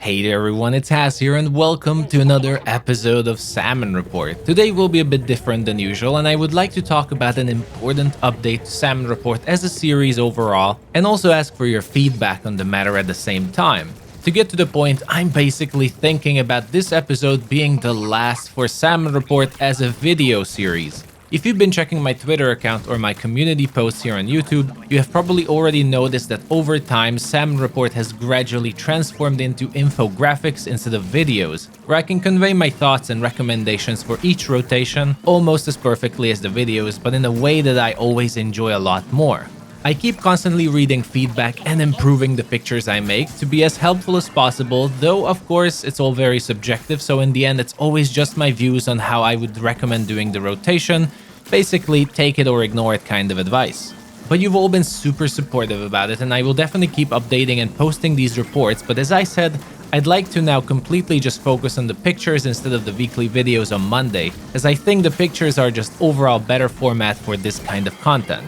Hey there everyone, it's Haz here and welcome to another episode of Salmon Report. Today will be a bit different than usual and I would like to talk about an important update to Salmon Report as a series overall and also ask for your feedback on the matter at the same time. To get to the point, I'm basically thinking about this episode being the last for Salmon Report as a video series. If you've been checking my Twitter account or my community posts here on YouTube, you have probably already noticed that over time, Salmon Report has gradually transformed into infographics instead of videos, where I can convey my thoughts and recommendations for each rotation almost as perfectly as the videos, but in a way that I always enjoy a lot more. I keep constantly reading feedback and improving the pictures I make to be as helpful as possible, though of course it's all very subjective, so in the end it's always just my views on how I would recommend doing the rotation, basically take it or ignore it kind of advice. But you've all been super supportive about it and I will definitely keep updating and posting these reports, but as I said, I'd like to now completely just focus on the pictures instead of the weekly videos on Monday, as I think the pictures are just overall better format for this kind of content.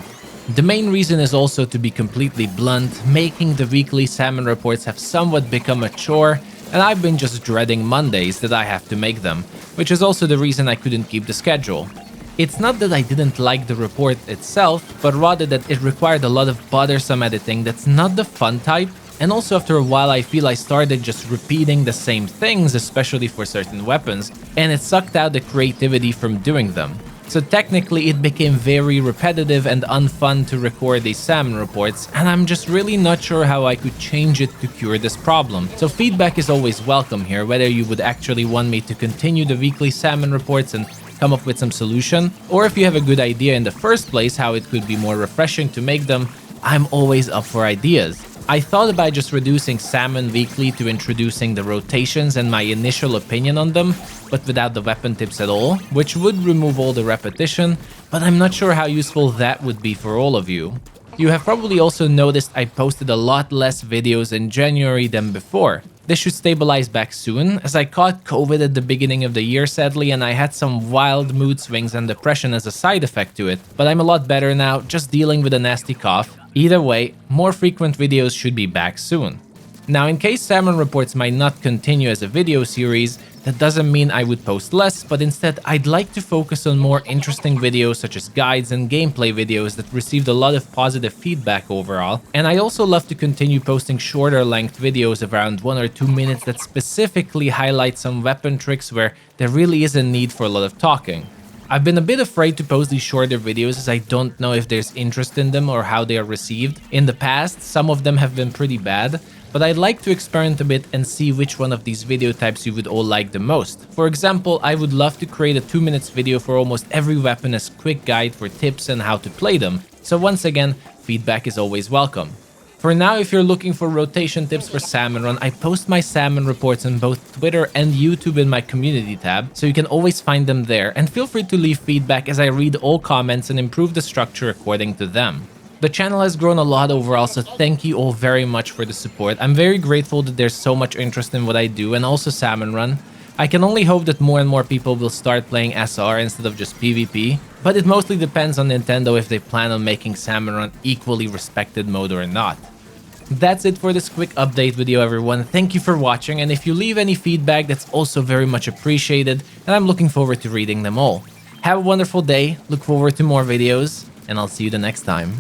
The main reason is also, to be completely blunt, making the weekly Salmon reports have somewhat become a chore, and I've been just dreading Mondays that I have to make them, which is also the reason I couldn't keep the schedule. It's not that I didn't like the report itself, but rather that it required a lot of bothersome editing that's not the fun type, and also after a while I feel I started just repeating the same things, especially for certain weapons, and it sucked out the creativity from doing them. So technically it became very repetitive and unfun to record these Salmon reports, and I'm just really not sure how I could change it to cure this problem. So feedback is always welcome here, whether you would actually want me to continue the weekly Salmon reports and come up with some solution, or if you have a good idea in the first place how it could be more refreshing to make them, I'm always up for ideas. I thought about just reducing Salmon weekly to introducing the rotations and my initial opinion on them, but without the weapon tips at all, which would remove all the repetition, but I'm not sure how useful that would be for all of you. You have probably also noticed I posted a lot less videos in January than before. This should stabilize back soon, as I caught COVID at the beginning of the year sadly, and I had some wild mood swings and depression as a side effect to it, but I'm a lot better now, just dealing with a nasty cough. Either way, more frequent videos should be back soon. Now, in case Salmon reports might not continue as a video series, that doesn't mean I would post less, but instead I'd like to focus on more interesting videos such as guides and gameplay videos that received a lot of positive feedback overall, and I also love to continue posting shorter length videos of around 1 or 2 minutes that specifically highlight some weapon tricks where there really is a need for a lot of talking. I've been a bit afraid to post these shorter videos as I don't know if there's interest in them or how they are received. In the past, some of them have been pretty bad, but I'd like to experiment a bit and see which one of these video types you would all like the most. For example, I would love to create a 2 minutes video for almost every weapon as quick guide for tips and how to play them. So once again, feedback is always welcome. For now, if you're looking for rotation tips for Salmon Run, I post my Salmon reports on both Twitter and YouTube in my community tab, so you can always find them there, and feel free to leave feedback as I read all comments and improve the structure according to them. The channel has grown a lot overall, so thank you all very much for the support. I'm very grateful that there's so much interest in what I do and also Salmon Run. I can only hope that more and more people will start playing SR instead of just PvP, but it mostly depends on Nintendo if they plan on making Salmon Run equally respected mode or not. That's it for this quick update video everyone, thank you for watching, and if you leave any feedback that's also very much appreciated, and I'm looking forward to reading them all. Have a wonderful day, look forward to more videos, and I'll see you the next time.